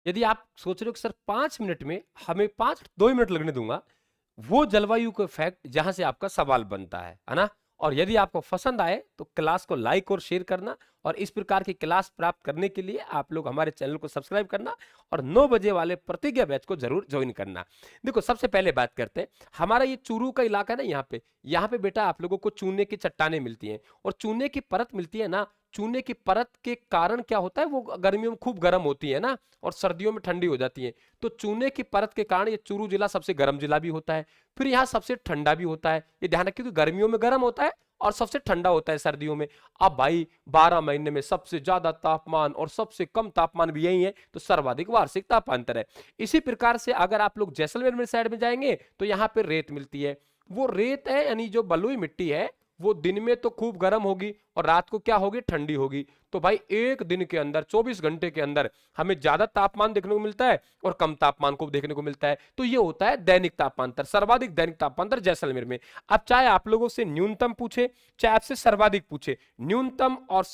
यदि आप सोच रहे हो कि सर 5 मिनट में हमें 2 मिनट लगने दूंगा, वो जलवायु का इफेक्ट जहां से आपका सवाल बनता है ना। और यदि आपको पसंद आए तो क्लास को लाइक और शेयर करना, और इस प्रकार की क्लास प्राप्त करने के लिए आप लोग हमारे चैनल को सब्सक्राइब करना, और 9 बजे वाले प्रतिज्ञा बैच को जरूर ज्वाइन करना। देखो सबसे पहले बात करते हैं, हमारा ये चूरू का इलाका ना, यहाँ पे बेटा आप लोगों को चूने की चट्टानें मिलती हैं, और चूने की परत मिलती है ना। चूने की परत के कारण क्या होता है, वो गर्मियों में खूब गर्म होती है ना, और सर्दियों में ठंडी हो जाती है। तो चूने की परत के कारण ये चूरू जिला सबसे गर्म जिला भी होता है, फिर यहाँ सबसे ठंडा भी होता है। ये ध्यान रखिए कि गर्मियों में गर्म होता है और सबसे ठंडा होता है सर्दियों में। अब भाई 12 महीने में सबसे ज्यादा तापमान और सबसे कम तापमान भी यही है, तो सर्वाधिक वार्षिक तापांतर है। इसी प्रकार से अगर आप लोग जैसलमेर में साइड में जाएंगे तो यहाँ पे रेत मिलती है। वो रेत है यानी जो बलुई मिट्टी है, वो दिन में तो खूब गर्म होगी और रात को क्या होगी, ठंडी होगी। तो भाई एक दिन के अंदर 24 घंटे के अंदर हमें ज्यादा तापमान देखने को मिलता है और कम तापमान को देखने को मिलता है। तो ये होता है दैनिक तापांतर, सर्वाधिक दैनिक तापांतर जैसलमेर में। अब चाहे आप लोगों से न्यूनतम पूछे, चाहे आपसे सर्वाधिक पूछे, न्यूनतम और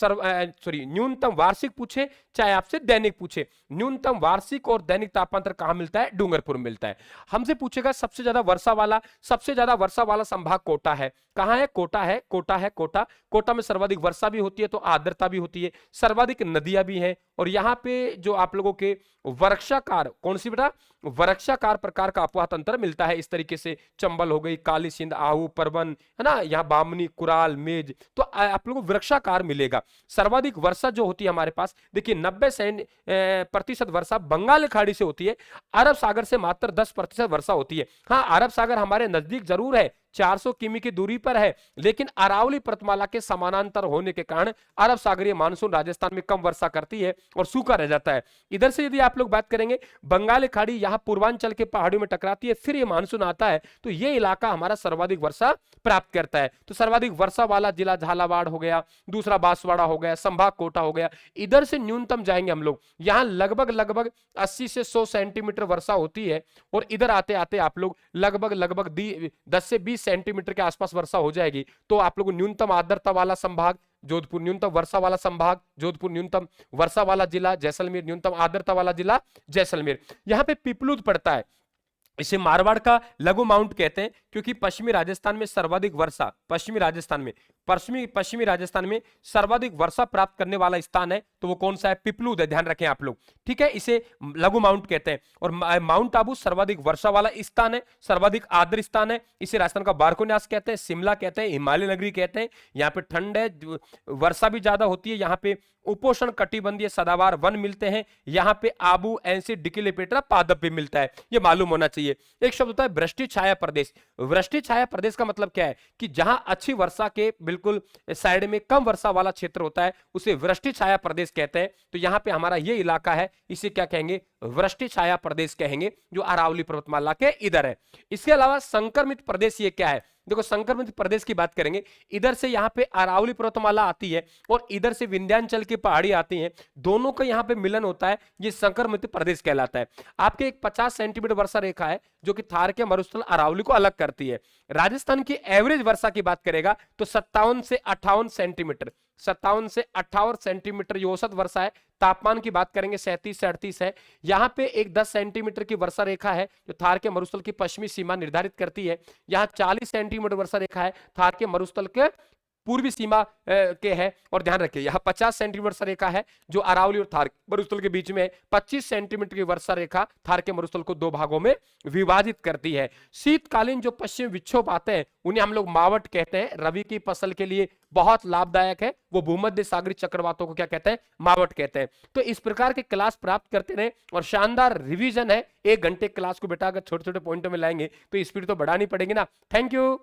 न्यूनतम वार्षिक पूछे, चाहे आपसे दैनिक पूछे, न्यूनतम वार्षिक और दैनिक तापांतर कहां मिलता है, डूंगरपुर में मिलता है। हमसे पूछेगा सबसे ज्यादा वर्षा वाला संभाग कोटा है। कहां है, कोटा है, कोटा है, कोटा। कोटा में सर्वाधिक वर्षा भी होती है तो आर्द्रता भी होती है, सर्वाधिक नदियां भी हैं। और यहाँ पे जो आप लोगों के वर्षाकार, कौन सी बेटा, वर्षाकार प्रकार का अपवाह तंत्र मिलता है। इस तरीके से चंबल हो गई, काली सिंध, आहू, परबन, है ना, यहाँ बामनी, कुराल, मेज, तो आप लोगों को वृक्षाकार मिलेगा। सर्वाधिक वर्षा जो होती है हमारे पास, देखिए 90% वर्षा बंगाल की खाड़ी से होती है, अरब सागर से मात्र 10% वर्षा होती है। हाँ, अरब सागर हमारे नजदीक जरूर है, 400 किमी की दूरी पर है, लेकिन अरावली पर्वतमाला के समानांतर होने के कारण अरब सागरीय मानसून राजस्थान में कम वर्षा करती है और सूखा रह जाता है। इधर से यदि आप लोग बात करेंगे, बंगाल की खाड़ी यहां पूर्वांचल के पहाड़ियों में टकराती है, फिर ये मानसून आता है, तो ये इलाका हमारा सर्वाधिक वर्षा प्राप्त करता है। तो सर्वाधिक वर्षा वाला जिला झालावाड़ हो गया, दूसरा बांसवाड़ा हो गया, संभाग कोटा हो गया। इधर से न्यूनतम जाएंगे हम लोग, यहां लगभग 80 से 100 सेंटीमीटर वर्षा होती है, और इधर आते आते आप लोग लगभग 10 से 20 सेंटीमीटर के आसपास वर्षा हो जाएगी। तो आप लोग न्यूनतम आर्द्रता वाला संभाग जोधपुर, न्यूनतम वर्षा वाला संभाग जोधपुर, न्यूनतम वर्षा वाला जिला जैसलमेर, न्यूनतम आर्द्रता वाला जिला जैसलमेर। यहां पे पिपलूद पड़ता है, इसे मारवाड़ का लघु माउंट कहते हैं, क्योंकि पश्चिमी राजस्थान में सर्वाधिक वर्षा, पश्चिमी राजस्थान में सर्वाधिक वर्षा प्राप्त करने वाला स्थान है, तो वो कौन सा है, पिपलूद है, ध्यान रखें आप लोग, ठीक है। इसे लघु माउंट कहते हैं। और माउंट आबू सर्वाधिक वर्षा वाला स्थान है, सर्वाधिक आर्द्र स्थान है, इसे राजस्थान का बारकोनियास कहते हैं, शिमला कहते हैं, हिमालय नगरी कहते हैं। यहाँ पे ठंड है, वर्षा भी ज्यादा होती है, यहाँ पे उपोष्ण कटिबंधीय सदाबहार वन मिलते हैं, यहाँ पे आबू, एनसी, डिकिलेपेट्रा पादप भी मिलता है, ये मालूम होना चाहिए। एक शब्द होता है वृष्टि छाया प्रदेश। वृष्टि छाया प्रदेश का मतलब क्या है, कि जहां अच्छी वर्षा के बिल्कुल साइड में कम वर्षा वाला क्षेत्र होता है, उसे वृष्टि छाया प्रदेश कहते हैं। तो यहाँ पे हमारा ये इलाका है, इसे क्या कहेंगे, वृष्टि छाया प्रदेश कहेंगे, जो अरावली पर्वतमाला के इधर है। इसके अलावा संक्रमित प्रदेश ये क्या है, देखो संक्रमित प्रदेश की बात करेंगे, इधर से यहाँ पे अरावली पर्वतमाला आती है और इधर से विंध्याचल की पहाड़ी आती हैं, दोनों का यहाँ पे मिलन होता है, ये संक्रमित प्रदेश कहलाता है। आपके एक 50 सेंटीमीटर वर्षा रेखा है, जो कि थार के मरुस्थल अरावली को अलग करती है। राजस्थान की एवरेज वर्षा की बात करेगा तो 57 से 58 सेंटीमीटर, 57 से 58 सेंटीमीटर ये औसत वर्षा है। तापमान की बात करेंगे 37 से 38 है। यहाँ पे एक 10 सेंटीमीटर की वर्षा रेखा है, जो थार के मरुस्थल की पश्चिमी सीमा निर्धारित करती है। यहाँ 40 सेंटीमीटर वर्षा रेखा है, थार के मरुस्थल के पूर्वी सीमा के है। और ध्यान रखिए यहाँ 50 सेंटीमीटर वर्षा रेखा है, जो अरावली और थार मरुस्थल के बीच में है। 25 सेंटीमीटर की वर्षा रेखा थार के मरुस्थल को दो भागों में विभाजित करती है। शीतकालीन जो पश्चिम विक्षोभ आते हैं, उन्हें हम लोग मावट कहते हैं। रबी की फसल के लिए बहुत लाभदायक है, वो भूमध्य सागरीय चक्रवातों को क्या कहते हैं, मावट कहते हैं। तो इस प्रकार के क्लास प्राप्त करते रहे, और शानदार रिवीजन है। 1 घंटे क्लास को बेटा अगर छोटे छोटे पॉइंटों में लाएंगे तो स्पीड तो बढ़ानी पड़ेगी ना। Thank you.